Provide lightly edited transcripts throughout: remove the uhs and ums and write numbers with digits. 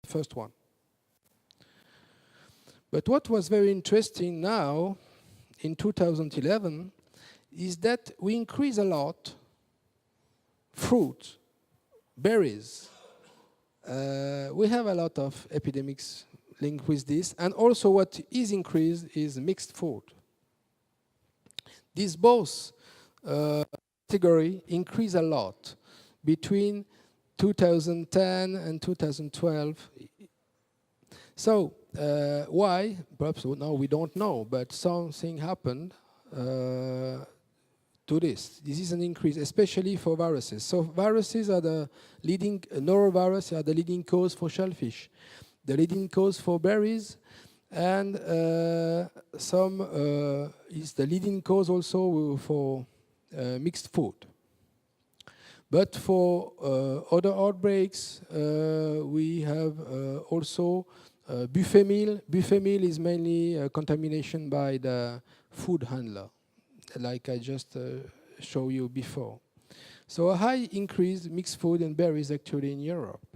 first one. But what was very interesting now, in 2011, is that we increase a lot fruit, berries. We have a lot of epidemics linked with this, and also what is increased is mixed food. These both category increase a lot between 2010 and 2012. So why? Perhaps now we don't know, but something happened to this. This is an increase, especially for viruses. So viruses are the leading, norovirus are the leading cause for shellfish, the leading cause for berries, and some is the leading cause also for mixed food. But for other outbreaks, we have also buffet meal. Buffet meal is mainly contamination by the food handler, like I just showed you before. So a high increase mixed food and berries actually in Europe.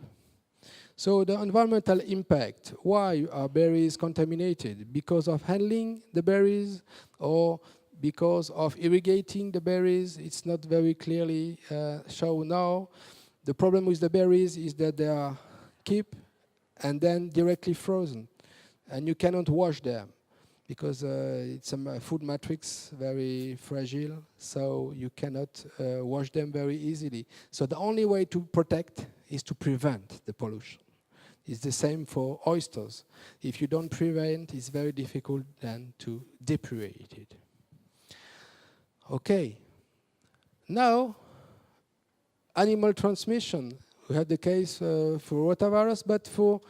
So the environmental impact, why are berries contaminated? Because of handling the berries or because of irrigating the berries? It's not very clearly shown now. The problem with the berries is that they are kept and then directly frozen, and you cannot wash them because it's a food matrix, very fragile, so you cannot wash them very easily. So the only way to protect is to prevent the pollution. It's the same for oysters. If you don't prevent, it's very difficult then to depreciate it. Okay. Now, animal transmission. We have the case for rotavirus, but for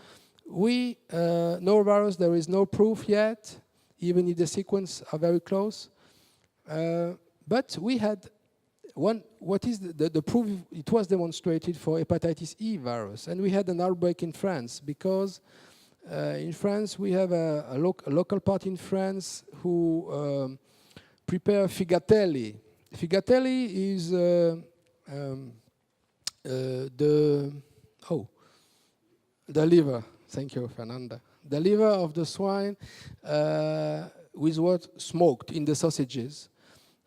norovirus, there is no proof yet, even if the sequences are very close. But we had what is the proof? It was demonstrated for hepatitis E virus, and we had an outbreak in France because in France we have a local part in France who prepare figatelli. Figatelli is the liver. Thank you, Fernanda. The liver of the swine with what smoked in the sausages.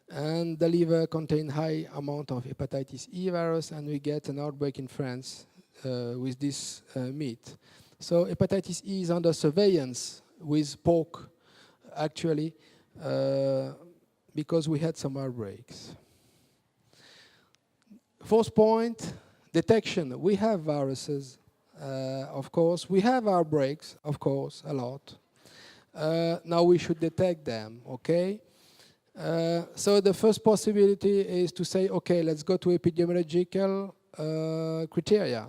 And the liver contains high amount of hepatitis E virus, and we get an outbreak in France with this meat. So hepatitis E is under surveillance with pork, actually, because we had some outbreaks. Fourth point, detection. We have viruses, of course. We have outbreaks, of course, a lot. Now we should detect them, okay? So the first possibility is to say, okay, let's go to epidemiological criteria.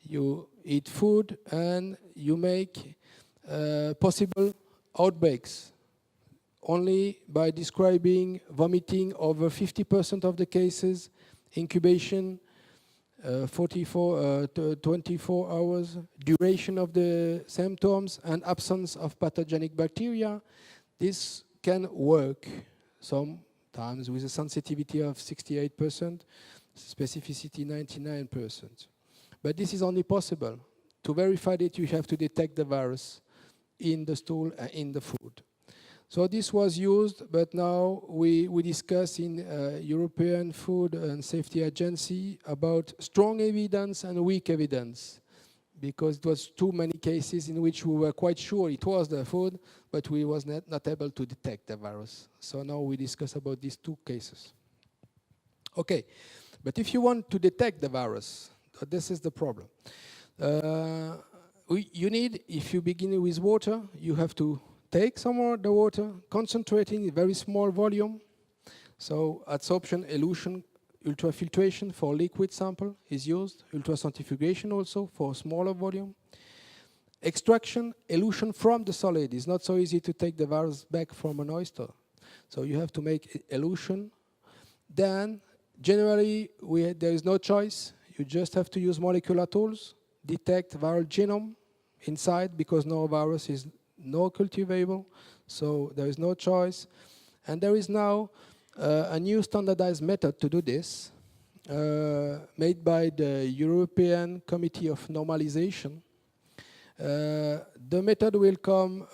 You eat food and you make possible outbreaks only by describing vomiting over 50% of the cases, incubation 24 hours, duration of the symptoms, and absence of pathogenic bacteria. This can work sometimes with a sensitivity of 68%, specificity 99%. But this is only possible. To verify that, you have to detect the virus in the stool and in the food. So this was used, but now we discuss in European Food and Safety Agency about strong evidence and weak evidence, because it was too many cases in which we were quite sure it was the food, but we was not able to detect the virus. So now we discuss about these two cases. Okay, but if you want to detect the virus, this is the problem. You need, if you begin with water, you have to take some of the water, concentrating in very small volume. So adsorption, elution, ultrafiltration for liquid sample is used, ultracentrifugation also for smaller volume. Extraction, elution from the solid. It's not so easy to take the virus back from an oyster. So you have to make elution. Then, generally, there is no choice. You just have to use molecular tools, detect viral genome inside, because no virus is no cultivable, so there is no choice. And there is now a new standardized method to do this, made by the European Committee of Normalization, The method will come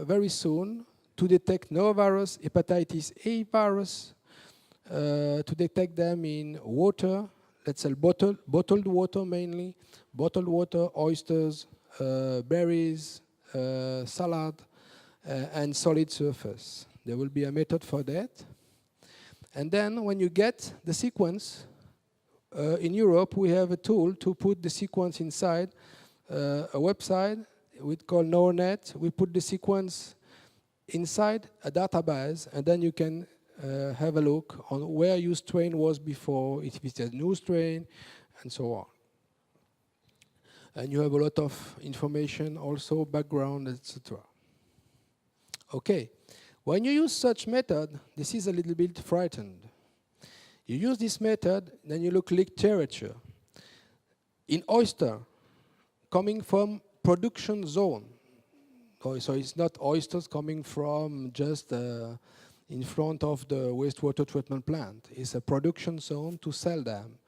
very soon to detect norovirus, hepatitis A virus, to detect them in water, let's say bottled water mainly, bottled water, oysters, berries, salad, and solid surface. There will be a method for that. And then when you get the sequence, in Europe we have a tool to put the sequence inside a website we call NoNet. We put the sequence inside a database, and then you can have a look on where your strain was before, if it's a new strain, and so on. And you have a lot of information, also background, etc. Okay, when you use such method, this is a little bit frightened. You use this method, then you look literature. In oyster, coming from production zone, so it's not oysters coming from just in front of the wastewater treatment plant. It's a production zone to sell them.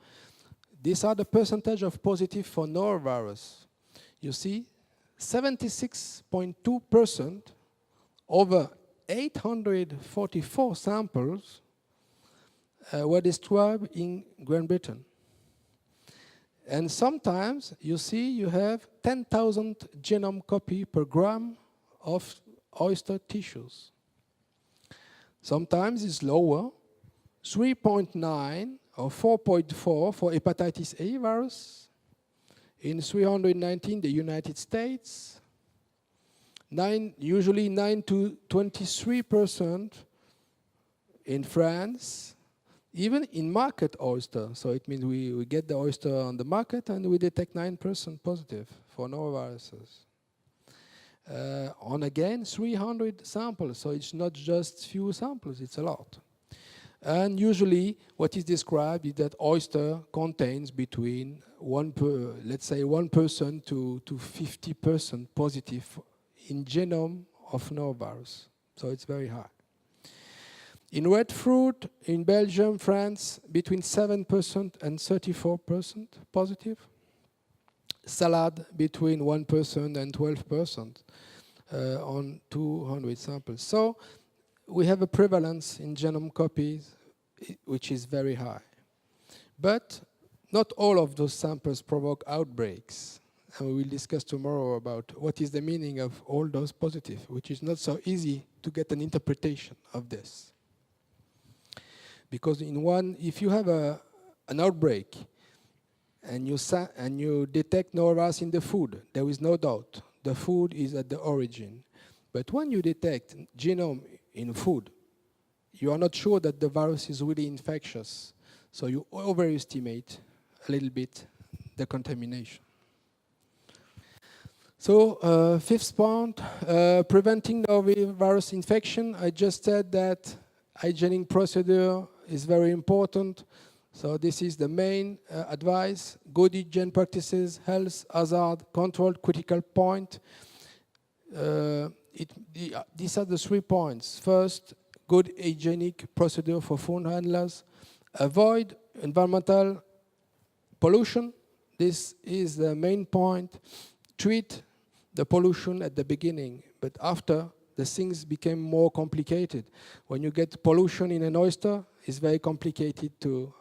These are the percentage of positive for norovirus. You see, 76.2% over 844 samples were described in Great Britain. And sometimes, you see, you have 10,000 genome copy per gram of oyster tissues. Sometimes it's lower, 3.9 or 4.4 for hepatitis A virus, in 319 the United States, usually 9 to 23% in France, even in market oyster. So it means we get the oyster on the market and we detect 9% positive for noroviruses. On again, 300 samples, so it's not just few samples, it's a lot. And usually what is described is that oyster contains between let's say 1% to 50% positive in genome of norovirus. So it's very high. In red fruit, in Belgium, France, between 7% and 34% positive. Salad, between 1% and 12% on 200 samples. So we have a prevalence in genome copies which is very high. But not all of those samples provoke outbreaks. And we will discuss tomorrow about what is the meaning of all those positive, which is not so easy to get an interpretation of this. Because if you have an outbreak and you detect norovirus in the food, there is no doubt the food is at the origin. But when you detect genome in food, you are not sure that the virus is really infectious. So you overestimate a little bit the contamination. So fifth point, preventing norovirus infection. I just said that hygienic procedure is very important. So this is the main advice. Good hygiene practices, health hazard, controlled critical point. These are the 3 points. First, good hygienic procedure for food handlers. Avoid environmental pollution. This is the main point. Treat the pollution at the beginning, but after, the things became more complicated. When you get pollution in an oyster, it's very complicated to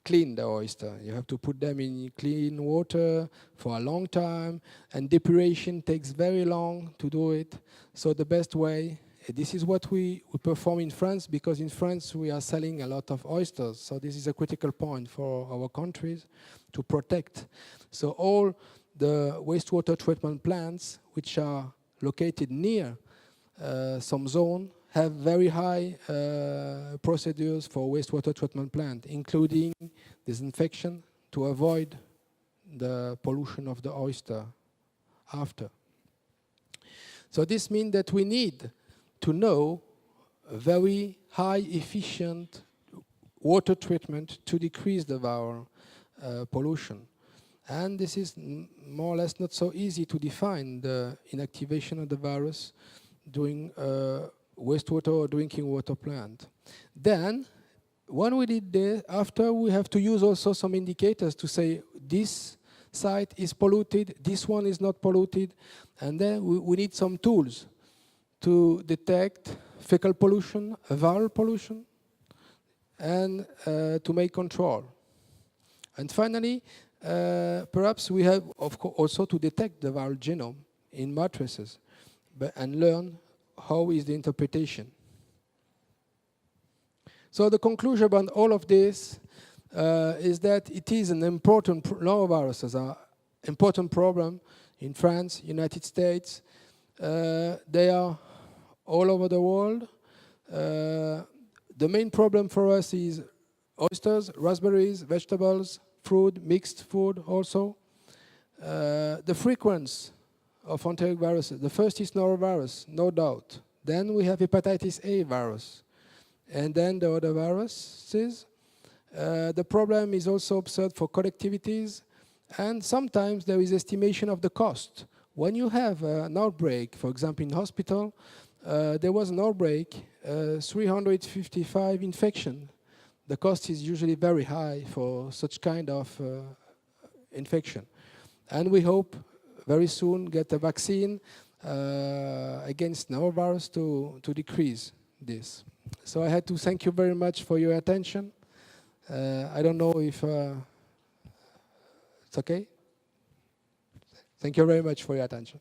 clean the oyster. You have to put them in clean water for a long time, and depuration takes very long to do it. So the best way, this is what we perform in France, because in France we are selling a lot of oysters. So this is a critical point for our countries to protect. So all the wastewater treatment plants which are located near some zone have very high procedures for wastewater treatment plant, including disinfection to avoid the pollution of the oyster after. So this means that we need to know a very high efficient water treatment to decrease the viral pollution. And this is more or less not so easy to define the inactivation of the virus during wastewater or drinking water plant. Then, when we did this, after we have to use also some indicators to say this site is polluted, this one is not polluted, and then we need some tools to detect fecal pollution, viral pollution, and to make control. And finally, perhaps we have also to detect the viral genome in mattresses and learn how is the interpretation. So the conclusion about all of this is that it is an important, noroviruses are important problem in France, United States. They are all over the world. The main problem for us is oysters, raspberries, vegetables, fruit, mixed food also. The frequency of enteric viruses. The first is norovirus, no doubt. Then we have hepatitis A virus. And then the other viruses. The problem is also observed for collectivities. And sometimes there is estimation of the cost. When you have an outbreak, for example, in hospital, there was an outbreak, 355 infection. The cost is usually very high for such kind of infection. And we hope very soon get a vaccine against norovirus to decrease this. So I had to thank you very much for your attention. I don't know if it's okay. Thank you very much for your attention.